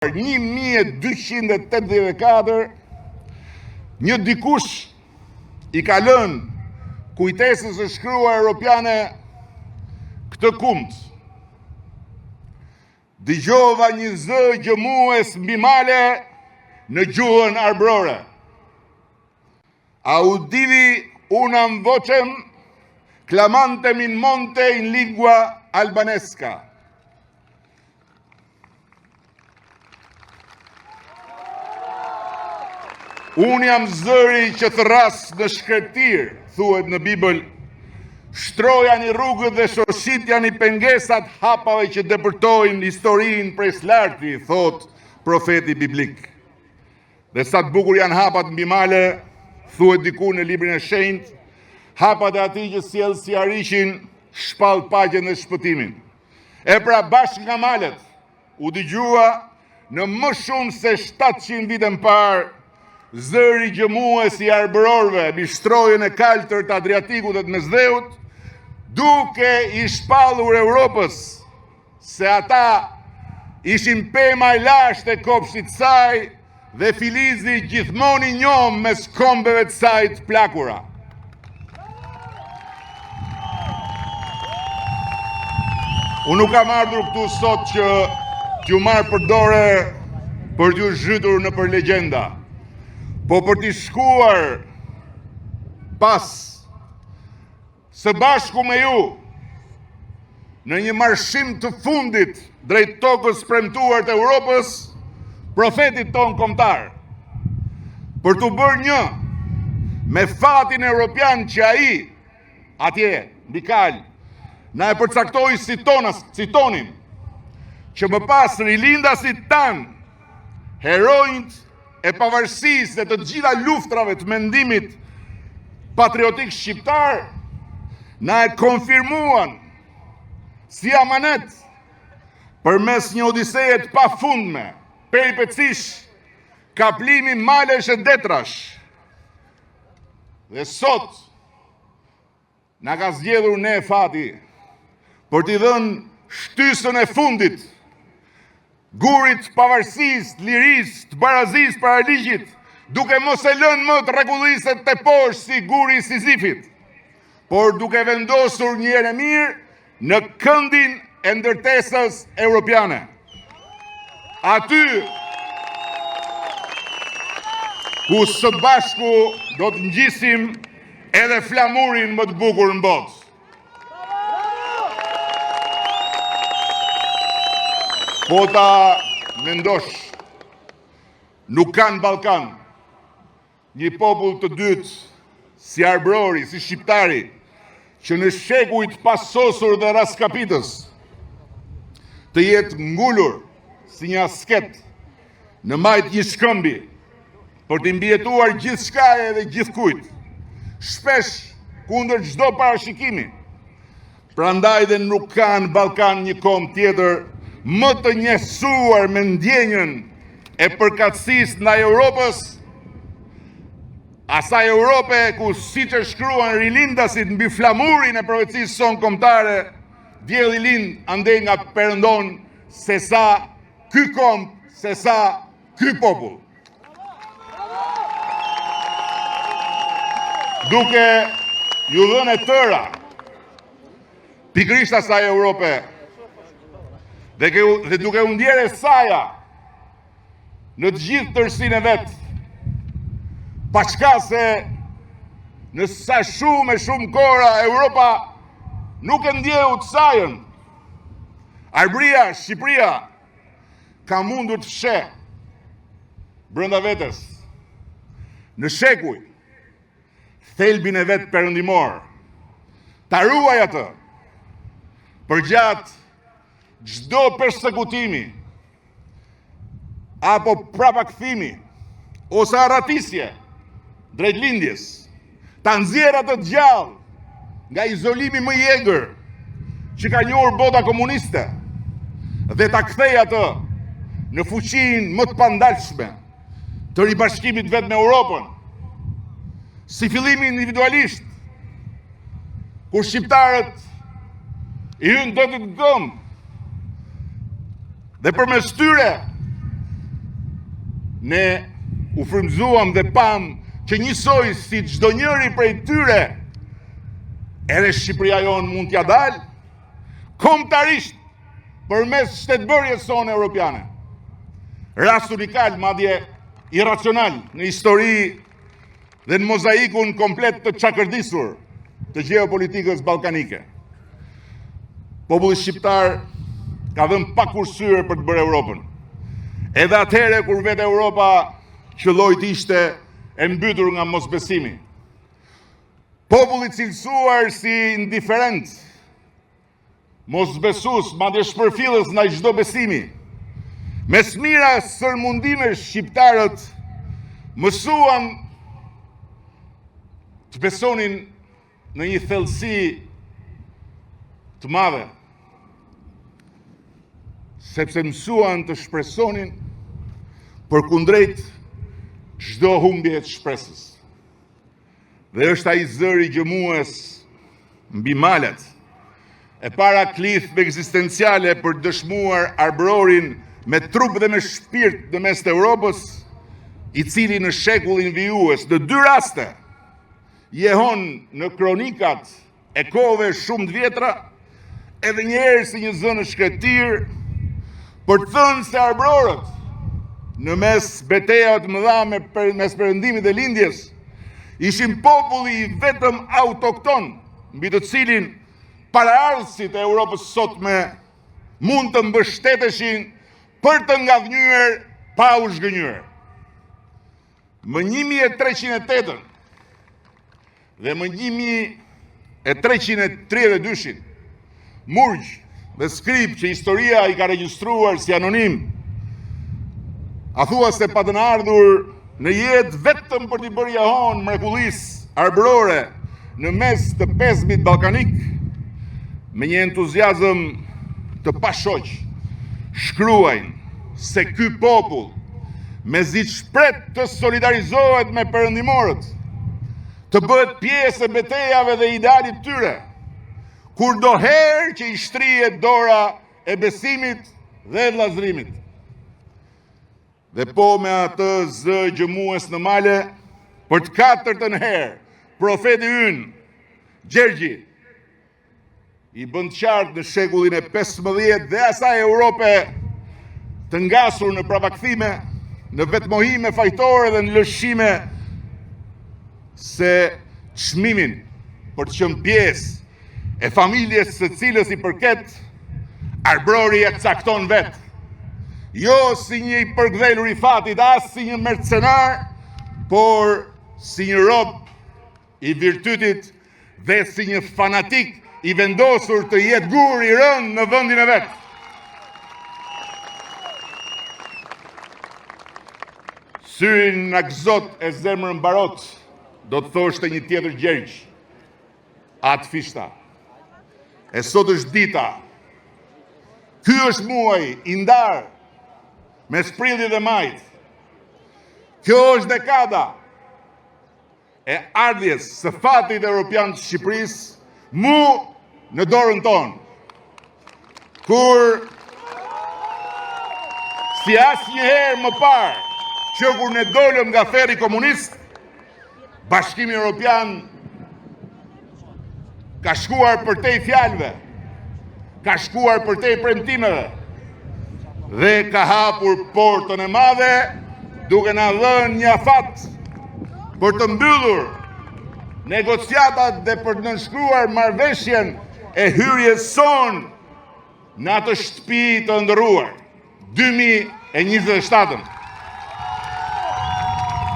1284, një dikush i ka lënë kujtesës së shkruar europiane këtë kumët. Dëgjova një zë gjëmues mbi male në gjuhën arbrore. Audivi unam vocem clamantem in monte in lingua albanesca. Unë jam zëri që thras në shkretir, thuhet në Bibël, shtroja një rrugët dhe shoshitja një pengesat hapave që depërtojnë historinë prej slarti, thot profeti biblik. Dhe sa të bukur janë hapat mbi male, thuhet diku në librin e shenjtë, hapat e atij që sjell si arishin shpall paqen dhe shpëtimin. E pra bashkë nga malet, u dëgjua në më shumë se 700 vite më parë, zëri gjëmues i arbrorëve mbi shtrojën e kaltër të Adriatikut dhe të Mesdheut, duke i shpallur Europës se ata ishin pema e lashtë e kopshtit saj dhe filizi gjithmonë i njom mes kombeve të saj të plakura. Unë nuk kam ardhur këtu sot që t'ju marr përdore për t'ju zhytur në për legjenda, po për t'i shkuar pas së bashku me ju në një marshim të fundit drejt tokës premtuar të Europës, profetit ton kombëtar, për t'u bërë një me fatin europian që ai atje mbi kal na e përcaktoi si tonin, që më pas rilindasit tan, heronjt e pavarësisë dhe të gjitha luftrave të mendimit patriotik shqiptar, na e konfirmuan si amanet përmes një odiseje të pafundme, peripecish, kaplimi malesh e detrash. Dhe sot na ka zgjedhur ne fati për t'i dhënë shtysën e fundit gurit pavarësisë, lirisë, të barazisë para ligjit, duke mos e lënë më të rregulliset të poshtë si guri i Sizifit, por duke vendosur një herë mirë në këndin e ndërtesës europiane. Aty ku së bashku do të ngjisim edhe flamurin më të bukur në botë. Po ta mendosh, nuk kanë Ballkan një popull të dytë si arbrori, si shqiptari, që në shekujt pasosur dhe raskapitës të jetë ngulur si një asket në majt një shkëmbi për të mbjetuar gjithçka edhe gjithkujt, shpesh kundër çdo parashikimi. Prandaj dhe nuk kanë Ballkan një kombë tjetër më të njësuar me ndjenjën e përkatësisë ndaj Europës, asaj Europe ku siç e shkruan rilindasit mbi flamurin e profecisë son kombëtare, dielli lind andej nga perëndon se sa ky kombë, se sa ky popull. Duke ju dhënë e tëra pikërisht asaj Europe, dhe duke u ndjerë saja në të gjithë tërsinë e vetë, paqka se në sa shumë e shumë kora Europa nuk e ndjehu të sajën, Arbëria, Shqipëria ka mundur të fsheh brenda vetes në shekuj thelbin e vetë perëndimor, ta ruaj atë përgjatë çdo persekutimi apo prapakthimi ose arratisje drejt lindjes, ta nxjerrë atë gjallë nga izolimi më i egër që ka njohur bota komuniste dhe ta kthej atë në fuqinë më të pandalshme të ribashkimit vetë me Europën, si fillimi individualisht, kur shqiptarët i hynë detit të dëmë, dhe përmes tyre ne u frymëzuam dhe pam që njësoj si çdo njëri prej tyre, edhe Shqipëria jonë mund t'ja dalë kombëtarisht përmes shtetbërjes sonë europiane. Rast unikal, madje irracional në histori dhe në mozaikun komplet të çakërdisur të gjeopolitikës ballkanike. Populli shqiptar ka dhënë pa kursyer për të bërë Europën. Edhe atëherë kur vetë Europa qëlloi të ishte e mbytur nga mosbesimi. Populli cilësuar si indiferent, mosbesues, madje shpërfillës ndaj çdo besimi. Me smira sërmundime shqiptarët mësuan të besonin në një thellësi të madhe, sepse mësuan të shpresonin përkundrejt çdo humbje të shpresës. Dhe është ai zëri gjëmues mbi malet, e para klithme ekzistenciale për dëshmuar arbërorin me trup dhe me shpirt në mes të Europës, i cili në shekullin vijues, në 2 raste, jehon në kronikat e kohëve shumë të vjetra, edhe njëherë si një zënë shkretir, për të thënë se arbërorët në mes betejave të mëdha mes Perëndimit dhe lindjes, ishin populli i vetëm autokton, mbi të cilin paraardhësit e Europës sotme mund të mbështeteshin për të ngadhnyer pa u zhgënjur. Më 1308 dhe më 1332 Murg dhe Skrip, që historia i ka regjistruar si anonim, a thua se pa të në ardhur në jetë vetëm për t'i bërë jahon mrekullisë arbërore në mes të pezmit ballkanik, me një entuziazëm të pashoq, shkruajnë se ky popull me zi shpret të solidarizohet me perëndimorët, të bëhet pjesë e betejave dhe idealit tyre, kur do herë që i shtrihet dora e besimit dhe vllazërimit. Dhe po me atë zë gjëmues në male, për të 4-ën herë, profeti ynë, Gjergji, i bën qartë në shekullin e 15 dhe asaj Europe të ngasur në prapakthime, në vetmohime fajtore dhe në lëshime, se çmimin për të qenë pjesë e familjes së cilës i përket, arbërori e cakton vetë. Jo si një i përkdhelur i fatit, as si një mercenar, por si një rob i virtytit dhe si një fanatik i vendosur të jetë gur i rënë në vendin e vet. Syrin në gëzot e zemrën barot, do të thoshte një tjetër Gjergj, atë fishta. E sot është dita, ky është muaj i ndar me prilli dhe majt. Kjo është dekada e ardhjes së fatit europian të Shqipërisë, mu në dorën tonë. Kur si asnjëherë më parë, që kur ne dolëm nga ferri komunist, Bashkimi Evropian ka shkuar përtej fjalëve, ka shkuar përtej premtimeve dhe ka hapur portën e madhe, duke na dhënë një afat për të mbyllur negociatat dhe për të nënshkruar marrëveshjen e hyrjes son në atë shtëpi të ndërruar 2027.